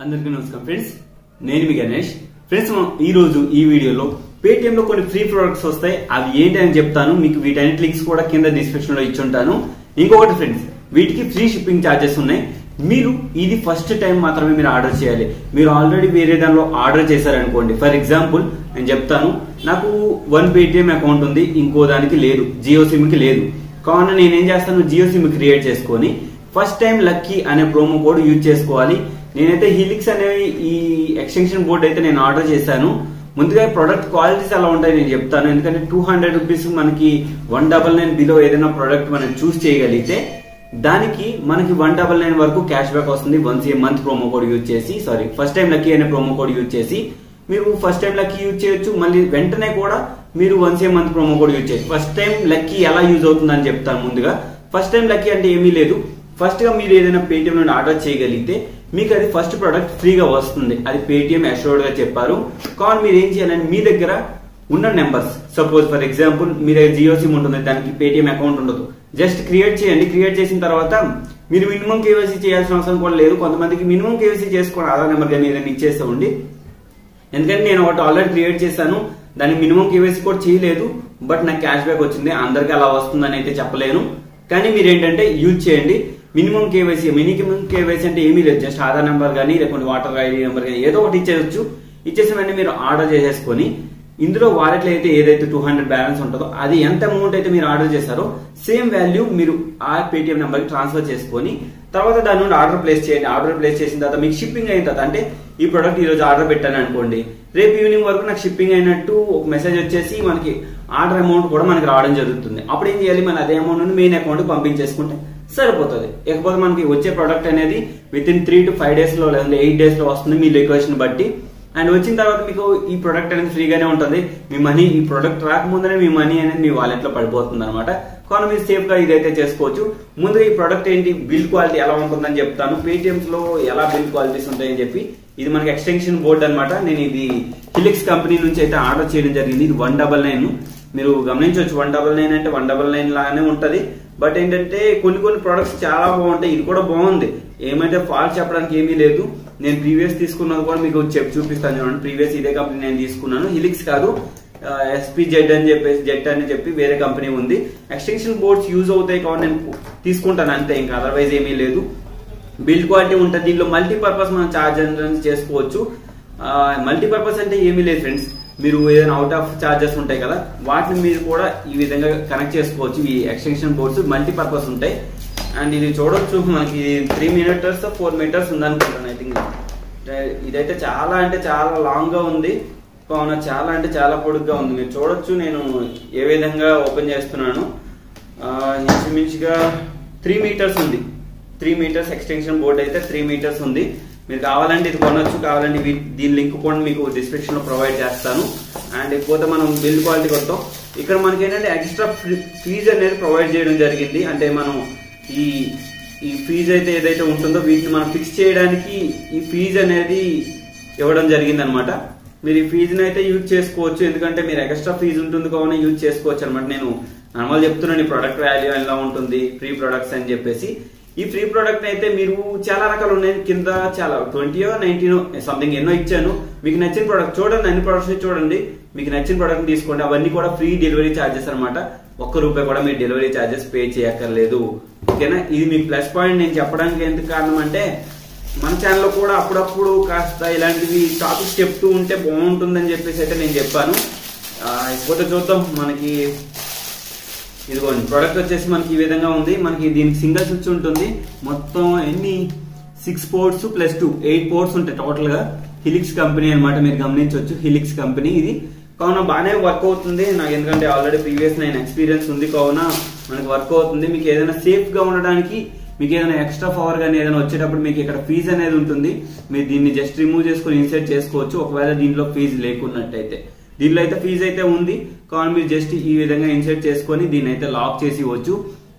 అందరికీ నమస్కారం ఫ్రెండ్స్, నేను మీ గణేష్. ఫ్రెండ్స్, ఈ రోజు ఈ వీడియోలో పేటిఎం లో కొన్ని ఫ్రీ ప్రొడక్ట్స్ వస్తాయి. అవి ఏంటి అని చెప్తాను. మీకు వీటన్నిటి లింక్స్ కూడా కింద డిస్క్రిప్షన్ లో ఇచ్చుంటాను. ఇంకొకటి ఫ్రెండ్స్, వీటికి ఫ్రీ షిప్పింగ్ ఛార్జెస్ ఉన్నాయి. మీరు ఇది ఫస్ట్ టైం మాత్రమే మీరు ఆర్డర్ చేయాలి. మీరు ఆల్రెడీ వేరే దానిలో ఆర్డర్ చేశారనుకోండి. ఫర్ ఎగ్జాంపుల్ నేను చెప్తాను, నాకు 1 పేటిఎం అకౌంట్ ఉంది, ఇంకో దానికి లేదు, జియో సిమ్ కి లేదు. కావున నేనేం చేస్తాను, జియో సిమ్ క్రియేట్ చేసుకొని ఫస్ట్ టైం లక్కీ అనే ప్రోమో కోడ్ యూజ్ చేసుకోవాలి. నేనైతే హిలిక్స్ అనే ఈ ఎక్స్టెన్షన్ బోర్డ్ అయితే నేను ఆర్డర్ చేశాను. ముందుగా ప్రొడక్ట్ క్వాలిటీస్ ఎలా ఉంటాయి నేను చెప్తాను. ఎందుకంటే 200 రూపీస్ మనకి 199 బిలో ఏదైనా ప్రొడక్ట్ మనం చూస్ చేయగలిగితే దానికి మనకి 199 వరకు క్యాష్ బ్యాక్ వస్తుంది. వన్స్ ఏ మంత్ ప్రోమో కోడ్ యూజ్ చేసి, ఫస్ట్ టైం లక్కీ అనే ప్రోమో కోడ్ యూజ్ చేసి మీరు ఫస్ట్ టైం లక్కీ యూజ్ చేయొచ్చు. మళ్ళీ వెంటనే కూడా మీరు వన్స్ ఏ మంత్ ప్రోమో కోడ్ యూజ్ చేయొచ్చు. ఫస్ట్ టైం లక్కీ ఎలా యూజ్ అవుతుందని చెప్తాను. ముందుగా ఫస్ట్ టైం లక్కీ అంటే ఏమీ లేదు. ఫస్ట్ గా మీరు ఏదైనా పేటిఎం నుండి ఆర్డర్ చేయగలిగితే మీకు అది ఫస్ట్ ప్రోడక్ట్ ఫ్రీగా వస్తుంది. అది పేటిఎం అష్యూర్డ్ గా చెప్పారు. కానీ మీరు ఏం చేయాలంటే మీ దగ్గర ఉన్న నెంబర్స్, సపోజ్ ఫర్ ఎగ్జాంపుల్ మీ దగ్గర జియో సిమ్ ఉంటుంది, దానికి పేటిఎం అకౌంట్ ఉండదు. జస్ట్ క్రియేట్ చేయండి. క్రియేట్ చేసిన తర్వాత మీరు మినిమం కేవైసీ చేయాల్సిన అవసరం కూడా లేదు. కొంతమందికి మినిమం కేవైసీ చేసుకోండి, ఆధార్ నెంబర్ కానీ ఏదైనా ఇచ్చేస్తే ఉండి. ఎందుకంటే నేను ఒకటి ఆల్రెడీ క్రియేట్ చేశాను, దానికి మినిమం కేవైసీ కూడా చేయలేదు, బట్ నాకు క్యాష్ బ్యాక్ వచ్చింది. అందరికీ అలా వస్తుందని అయితే చెప్పలేను. కానీ మీరు ఏంటంటే యూజ్ చేయండి. మినిమం కేవైసీ అంటే ఏమీ లేదు, జస్ట్ ఆధార్ నెంబర్ కానీ లేకుంటే వాటర్ ఐడి నెంబర్ కానీ ఏదో ఒకటి ఇచ్చేయచ్చు. ఇచ్చేసిన వెంటనే మీరు ఆర్డర్ చేసేసుకొని ఇందులో వాలెట్లో అయితే ఏదైతే 200 బ్యాలెన్స్ ఉంటుందో అది ఎంత అమౌంట్ అయితే మీరు ఆర్డర్ చేశారో సేమ్ వాల్యూ మీరు ఆ పేటిఎం నెంబర్ కి ట్రాన్స్ఫర్ చేసుకొని తర్వాత దాని నుండి ఆర్డర్ ప్లేస్ చేయండి. ఆర్డర్ ప్లేస్ చేసిన తర్వాత మీకు షిప్పింగ్ అయిన తర్వాత, అంటే ఈ ప్రొడక్ట్ ఈ రోజు ఆర్డర్ పెట్టాను అనుకోండి, రేపు ఈవినింగ్ వరకు నాకు షిప్పింగ్ అయినట్టు ఒక మెసేజ్ వచ్చేసి మనకి ఆర్డర్ అమౌంట్ కూడా మనకి రావడం జరుగుతుంది. అప్పుడు ఏం చేయాలి, మన అదే అమౌంట్ మెయిన్ అకౌంట్ పంపించేసుకుంటే సరిపోతుంది. ఇకపోతే మనకి వచ్చే ప్రొడక్ట్ అనేది విత్ ఇన్ 3 to 5 days లో లేదంటే 8 days లో వస్తుంది మీ రిక్వెస్ట్ బట్టి. అండ్ వచ్చిన తర్వాత మీకు ఈ ప్రొడక్ట్ అనేది ఫ్రీగానే ఉంటుంది. మీ మనీ, ఈ ప్రొడక్ట్ రాకముందనే మీ మనీ అనేది మీ వాలెట్ లో పడిపోతుంది అనమాట. కానీ మీరు సేఫ్ గా ఇదైతే చేసుకోవచ్చు. ముందుగా ఈ ప్రొడక్ట్ ఏంటి, బిల్డ్ క్వాలిటీ ఎలా ఉంటుందని చెప్తాను. పేటిఎంస్ లో ఎలా బిల్డ్ క్వాలిటీస్ ఉంటాయని చెప్పి. ఇది మనకి ఎక్స్టెన్షన్ బోర్డ్ అనమాట. నేను ఇది హిలిక్స్ కంపెనీ నుంచి అయితే ఆర్డర్ చేయడం జరిగింది. ఇది 199. మీరు గమనించవచ్చు, 199 అంటే 199 లాగానే ఉంటది. బట్ ఏంటంటే కొన్ని ప్రొడక్ట్స్ చాలా బాగుంటాయి. ఇది కూడా బాగుంది. ఏమైతే ఫాల్ట్ చెప్పడానికి ఏమీ లేదు. నేను ప్రీవియస్ తీసుకున్నది కూడా మీకు చూపిస్తాను చూడండి. ప్రీవియస్ ఇదే కంపెనీ నేను తీసుకున్నాను, హిలిక్స్ కాదు, SPZ అని చెప్పేసి జెట్ అని చెప్పి వేరే కంపెనీ ఉంది. ఎక్స్టెన్షన్ బోర్డ్స్ యూజ్ అవుతాయి కాబట్టి నేను తీసుకుంటాను అంతే, ఇంకా అదర్వైజ్ ఏమీ లేదు. బిల్డ్ క్వాలిటీ ఉంటుంది. దీనిలో మల్టీపర్పస్ మనం ఛార్జ్ చేసుకోవచ్చు. మల్టీపర్పస్ అంటే ఏమీ లేదు ఫ్రెండ్స్, మీరు ఏదైనా అవుట్ ఆఫ్ ఛార్జెస్ ఉంటాయి కదా, వాటిని మీరు కూడా ఈ విధంగా కనెక్ట్ చేసుకోవచ్చు. ఈ ఎక్స్టెన్షన్ బోర్డ్స్ మల్టీపర్పస్ ఉంటాయి. అండ్ ఇది చూడొచ్చు, మనకి 3 meters 4 meters ఉందనుకుంటాను. ఐ థింక్ ఇదైతే చాలా అంటే చాలా లాంగ్ గా ఉంది. కావున చాలా అంటే చాలా పొడుగ్గా ఉంది. మీరు చూడొచ్చు నేను ఏ విధంగా ఓపెన్ చేస్తున్నాను. ఇంచుమించుగా 3 meters ఉంది. 3 meters ఎక్స్టెన్షన్ బోర్డ్ అయితే 3 meters ఉంది. మీరు కావాలంటే ఇది కొనొచ్చు, కావాలంటే దీని లింక్ కూడా మీకు డిస్క్రిప్షన్ లో ప్రొవైడ్ చేస్తాను. అండ్ ఇకపోతే మనం బిల్డ్ క్వాలిటీ కొడతాం. ఇక్కడ మనకి ఏంటంటే ఎక్స్ట్రా ఫీజ్ అనేది ప్రొవైడ్ చేయడం జరిగింది. అంటే మనం ఈ ఫీజ్ అయితే ఏదైతే ఉంటుందో వీటిని మనం ఫిక్స్ చేయడానికి ఈ ఫీజ్ అనేది ఇవ్వడం జరిగింది అనమాట. మీరు ఈ ఫీజుని అయితే యూజ్ చేసుకోవచ్చు, ఎందుకంటే మీరు ఎక్స్ట్రా ఫీజు ఉంటుంది కావున యూజ్ చేసుకోవచ్చు అనమాట. నేను నార్మల్ చెప్తున్నాను ఈ ప్రొడక్ట్ వాల్యూ ఎలా ఉంటుంది, ఫ్రీ ప్రొడక్ట్స్ అని చెప్పేసి. ఈ ఫ్రీ ప్రొడక్ట్ అయితే మీరు చాలా రకాలు ఉన్నాయి. కింద చాలా 20 or 19 సంథింగ్ ఎన్నో ఇచ్చాను. మీకు నచ్చిన ప్రొడక్ట్ చూడండి, అన్ని ప్రొడక్ట్స్ చూడండి, మీకు నచ్చిన ప్రొడక్ట్ తీసుకోండి. అవన్నీ కూడా ఫ్రీ డెలివరీ ఛార్జెస్ అనమాట. ₹1 కూడా మీరు డెలివరీ ఛార్జెస్ పే చేయక్కర్లేదు. ఓకేనా, ఇది మీకు ప్లస్ పాయింట్. నేను చెప్పడానికి ఎందుకు కారణం అంటే మన ఛానల్లో కూడా అప్పుడప్పుడు కాస్త ఇలాంటివి టాపిక్స్ చెప్తూ ఉంటే బాగుంటుందని చెప్పేసి అయితే నేను చెప్పాను. ఇకపోతే చూద్దాం. మనకి ఇదిగోండి ప్రొడక్ట్ వచ్చేసి మనకి ఈ విధంగా ఉంది. మనకి దీనికి సింగిల్ స్విచ్ ఉంటుంది. మొత్తం ఎన్ని 6 ports + 2 8 ports ఉంటాయి టోటల్ గా. హిలిక్స్ కంపెనీ అనమాట, మీరు గమనించవచ్చు. హిలిక్స్ కంపెనీ ఇది. కావున బాగానే వర్క్ అవుతుంది నాకు, ఎందుకంటే ఆల్రెడీ ప్రీవియస్ నేను ఎక్స్పీరియన్స్ ఉంది కావున మనకి వర్క్ అవుతుంది. మీకు ఏదైనా సేఫ్ గా ఉండడానికి, మీకు ఏదైనా ఎక్స్ట్రా పవర్ కానీ ఏదైనా వచ్చేటప్పుడు మీకు ఇక్కడ ఫీజ్ అనేది ఉంటుంది. మీరు దీన్ని జస్ట్ రిమూవ్ చేసుకుని ఇన్సర్ట్ చేసుకోవచ్చు. ఒకవేళ దీంట్లో ఫీజు లేకున్నట్టయితే. దీనిలో అయితే ఫీజు అయితే ఉంది కావున మీరు జస్ట్ ఈ విధంగా ఇన్సర్ట్ చేసుకొని దీన్ని అయితే లాక్ చేసి ఇవ్వచ్చు.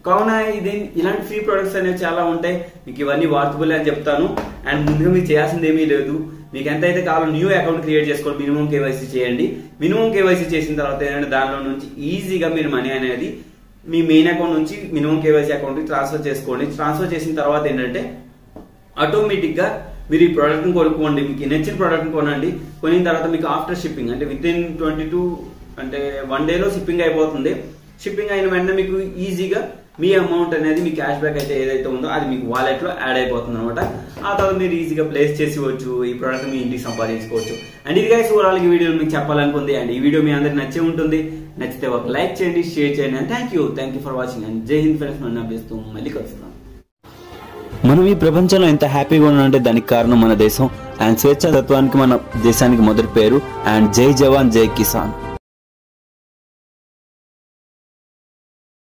కావున ఇది ఇలాంటి ఫ్రీ ప్రొడక్ట్స్ అనేవి చాలా ఉంటాయి. మీకు ఇవన్నీ వార్తబుల్ అని చెప్తాను. అండ్ ముందుగా మీరు చేయాల్సింది ఏమీ లేదు. మీకు ఎంత అయితే కావాలో న్యూ అకౌంట్ క్రియేట్ చేసుకోండి, మినిమం కేవైసీ చేయండి. మినిమం కేవైసీ చేసిన తర్వాత ఏంటంటే దానిలో నుంచి ఈజీగా మీరు మనీ అనేది మీ మెయిన్ అకౌంట్ నుంచి మినిమం కేవైసీ అకౌంట్ కి ట్రాన్స్ఫర్ చేసుకోండి. ట్రాన్స్ఫర్ చేసిన తర్వాత ఏంటంటే ఆటోమేటిక్ గా మీరు ఈ ప్రోడక్ట్ని కొనుక్కోండి, మీకు నచ్చిన ప్రోడక్ట్ని కొనండి. కొనిన తర్వాత మీకు ఆఫ్టర్ షిప్పింగ్ అంటే వితిన్ 22 అంటే 1 డేలో షిప్పింగ్ అయిపోతుంది. షిప్పింగ్ అయిన వెంటనే మీకు ఈజీగా మీ అమౌంట్ అనేది మీ క్యాష్ బ్యాక్ అయితే ఏదైతే ఉందో అది మీకు వాలెట్ లో యాడ్ అయిపోతుంది అనమాట. ఆ తర్వాత మీరు ఈజీగా ప్లేస్ చేసివచ్చు, ఈ ప్రోడక్ట్ మీ ఇంటికి సంపాదించుకోవచ్చు. అండ్ ఇది గైస్ ఓవరాల్ ఈ వీడియో మీకు చెప్పాలనుకుంది. అండ్ ఈ వీడియో మీ అందరికి నచ్చే ఉంటుంది. నచ్చితే ఒక లైక్ చేయండి, షేర్ చేయండి. And thank you for watching. And జై హింద్ ఫ్రెండ్స్. నన్ను అభ్యస్తూ మళ్ళీ కలుస్తున్నాం. మనం ఈ ప్రపంచంలో ఎంత హ్యాపీగా ఉన్నామంటే దానికి కారణం మన దేశం. అండ్ స్వేచ్ఛా తత్వానికి మన దేశానికి మొదటి పేరు. అండ్ జై జవాన్ జై కిసాన్.